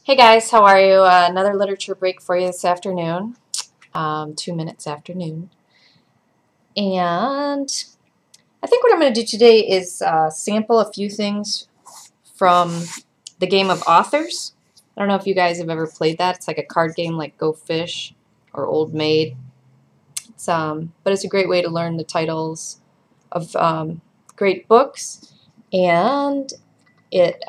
Hey guys, how are you? Another literature break for you this afternoon, 2 minutes after noon. And I think what I'm going to do today is sample a few things from the game of authors. I don't know if you guys have ever played that. It's like a card game like Go Fish or Old Maid. But it's a great way to learn the titles of great books. And it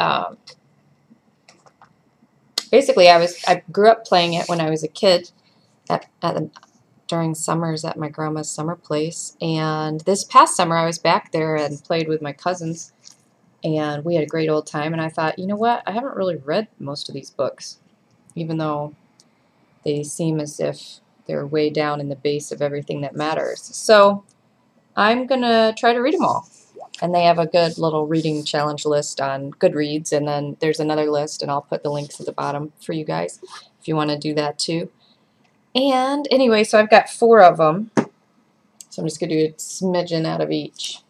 basically I grew up playing it when I was a kid during summers at my grandma's summer place. And this past summer I was back there and played with my cousins, and we had a great old time. And I thought, you know what, I haven't really read most of these books, even though they seem as if they're way down in the base of everything that matters. So I'm gonna try to read them all. And they have a good little reading challenge list on Goodreads, and then there's another list, and I'll put the links at the bottom for you guys if you want to do that too. And anyway, so I've got 4 of them. So I'm just going to do a smidgen out of each.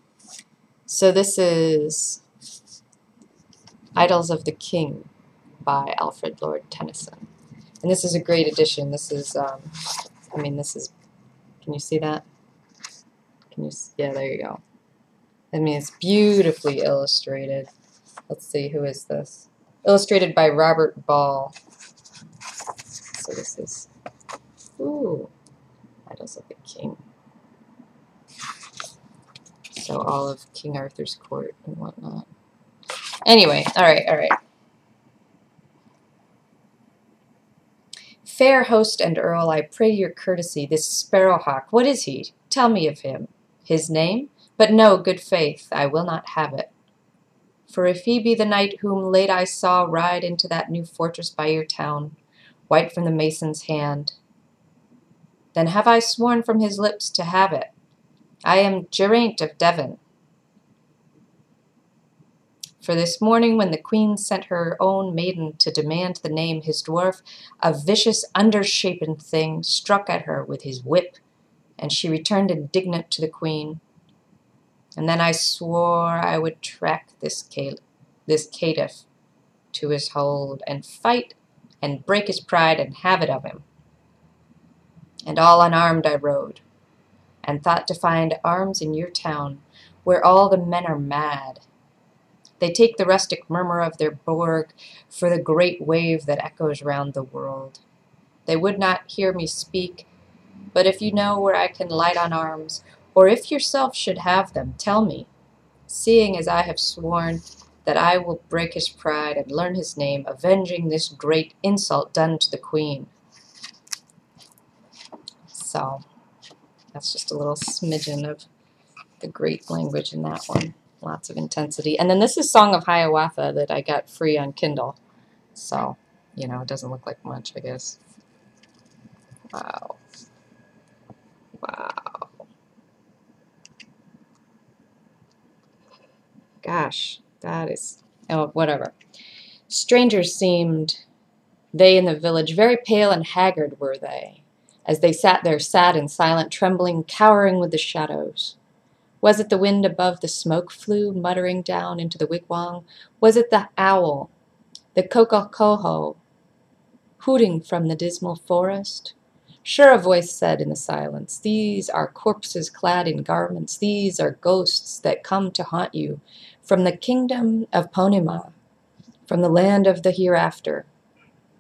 So this is Idylls of the King by Alfred Lord Tennyson. And this is a great edition. This is, this is, can you see that? Yeah, there you go. I mean, it's beautifully illustrated. Let's see, who is this? Illustrated by Robert Ball. So this is, ooh, Idylls of the King. So all of King Arthur's court and whatnot. Anyway, all right. Fair host and earl, I pray your courtesy, this sparrowhawk, what is he? Tell me of him. His name? But no, good faith, I will not have it. For if he be the knight whom late I saw ride into that new fortress by your town, white from the mason's hand, then have I sworn from his lips to have it. I am Geraint of Devon. For this morning when the queen sent her own maiden to demand the name, his dwarf, a vicious undershapen thing, struck at her with his whip, and she returned indignant to the queen. And then I swore I would track this caitiff to his hold, and fight, and break his pride, and have it of him. And all unarmed I rode, and thought to find arms in your town, where all the men are mad. They take the rustic murmur of their burg for the great wave that echoes round the world. They would not hear me speak, but if you know where I can light on arms, or if yourself should have them, tell me, seeing as I have sworn that I will break his pride and learn his name, avenging this great insult done to the queen. So that's just a little smidgen of the great language in that one. Lots of intensity. And then this is Song of Hiawatha that I got free on Kindle. So, you know, it doesn't look like much, I guess. Wow. Wow. Gosh, that is... Oh, whatever. Strangers seemed, they in the village, very pale and haggard were they, as they sat there sad and silent, trembling, cowering with the shadows. Was it the wind above the smoke flue, muttering down into the wigwam? Was it the owl, the coco-coho, hooting from the dismal forest? Sure, a voice said in the silence, these are corpses clad in garments, these are ghosts that come to haunt you from the kingdom of Ponima, from the land of the hereafter.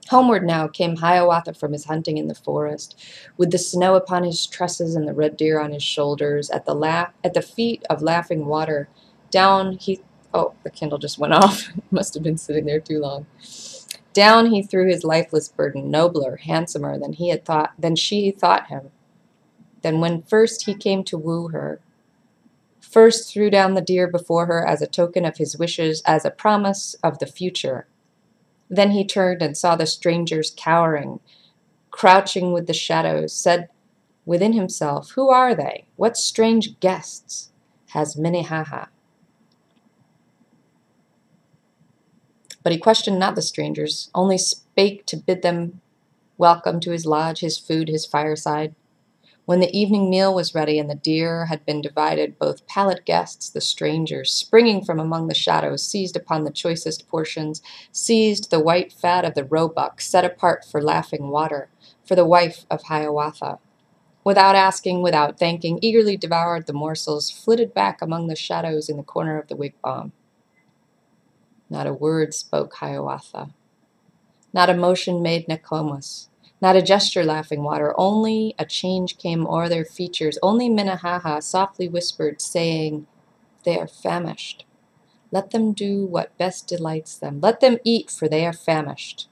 Homeward now came Hiawatha from his hunting in the forest, with the snow upon his tresses and the red deer on his shoulders, at the feet of laughing water. Down he... Oh, the Kindle just went off. Must have been sitting there too long. Down he threw his lifeless burden, nobler, handsomer than she thought him. Then when first he came to woo her, first threw down the deer before her as a token of his wishes, as a promise of the future. Then he turned and saw the strangers cowering, crouching with the shadows, said within himself, who are they? What strange guests has Minnehaha? But he questioned not the strangers, only spake to bid them welcome to his lodge, his food, his fireside. When the evening meal was ready and the deer had been divided, both pallid guests, the strangers, springing from among the shadows, seized upon the choicest portions, seized the white fat of the roebuck, set apart for laughing water, for the wife of Hiawatha. Without asking, without thanking, eagerly devoured the morsels, flitted back among the shadows in the corner of the wigwam. Not a word spoke Hiawatha. Not a motion made Nokomis. Not a gesture laughing water. Only a change came o'er their features. Only Minnehaha softly whispered, saying, "They are famished. Let them do what best delights them. Let them eat, for they are famished."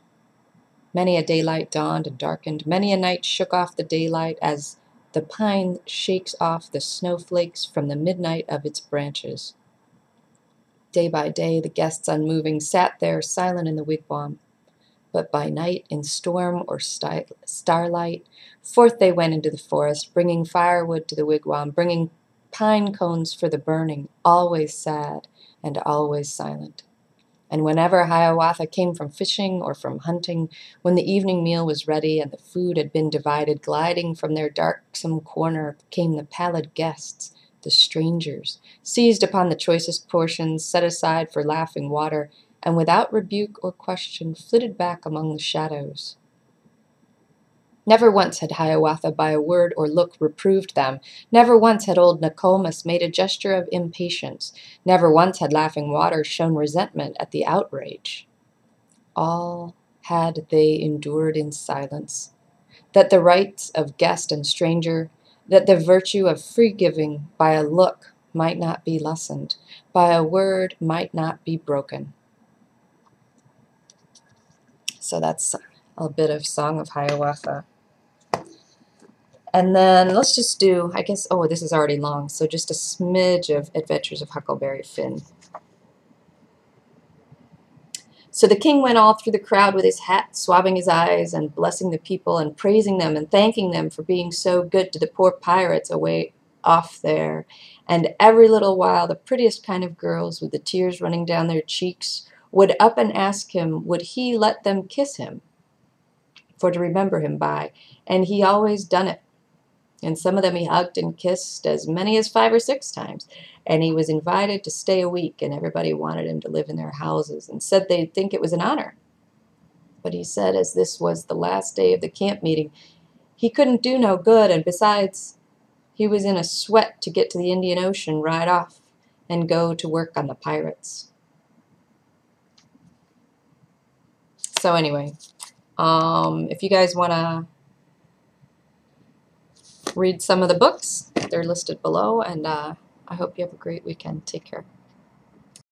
Many a daylight dawned and darkened. Many a night shook off the daylight as the pine shakes off the snowflakes from the midnight of its branches. Day by day, the guests unmoving sat there silent in the wigwam. But by night, in storm or starlight, forth they went into the forest, bringing firewood to the wigwam, bringing pine cones for the burning, always sad and always silent. And whenever Hiawatha came from fishing or from hunting, when the evening meal was ready and the food had been divided, gliding from their darksome corner came the pallid guests, the strangers, seized upon the choicest portions, set aside for laughing water, and without rebuke or question flitted back among the shadows. Never once had Hiawatha by a word or look reproved them. Never once had old Nokomis made a gesture of impatience. Never once had Laughing Water shown resentment at the outrage. All had they endured in silence, that the rights of guest and stranger, that the virtue of free giving by a look might not be lessened, by a word might not be broken. So that's a bit of Song of Hiawatha. And then let's just do, I guess, oh, this is already long, so just a smidge of Adventures of Huckleberry Finn. So the king went all through the crowd with his hat, swabbing his eyes and blessing the people and praising them and thanking them for being so good to the poor pirates away off there. And every little while the prettiest kind of girls with the tears running down their cheeks would up and ask him, would he let them kiss him for to remember him by, and he always done it. And some of them he hugged and kissed as many as 5 or 6 times. And he was invited to stay a week, and everybody wanted him to live in their houses and said they'd think it was an honor. But he said, as this was the last day of the camp meeting, he couldn't do no good, and besides, he was in a sweat to get to the Indian Ocean right off and go to work on the pirates. So anyway, if you guys want to read some of the books, they're listed below, and I hope you have a great weekend. Take care.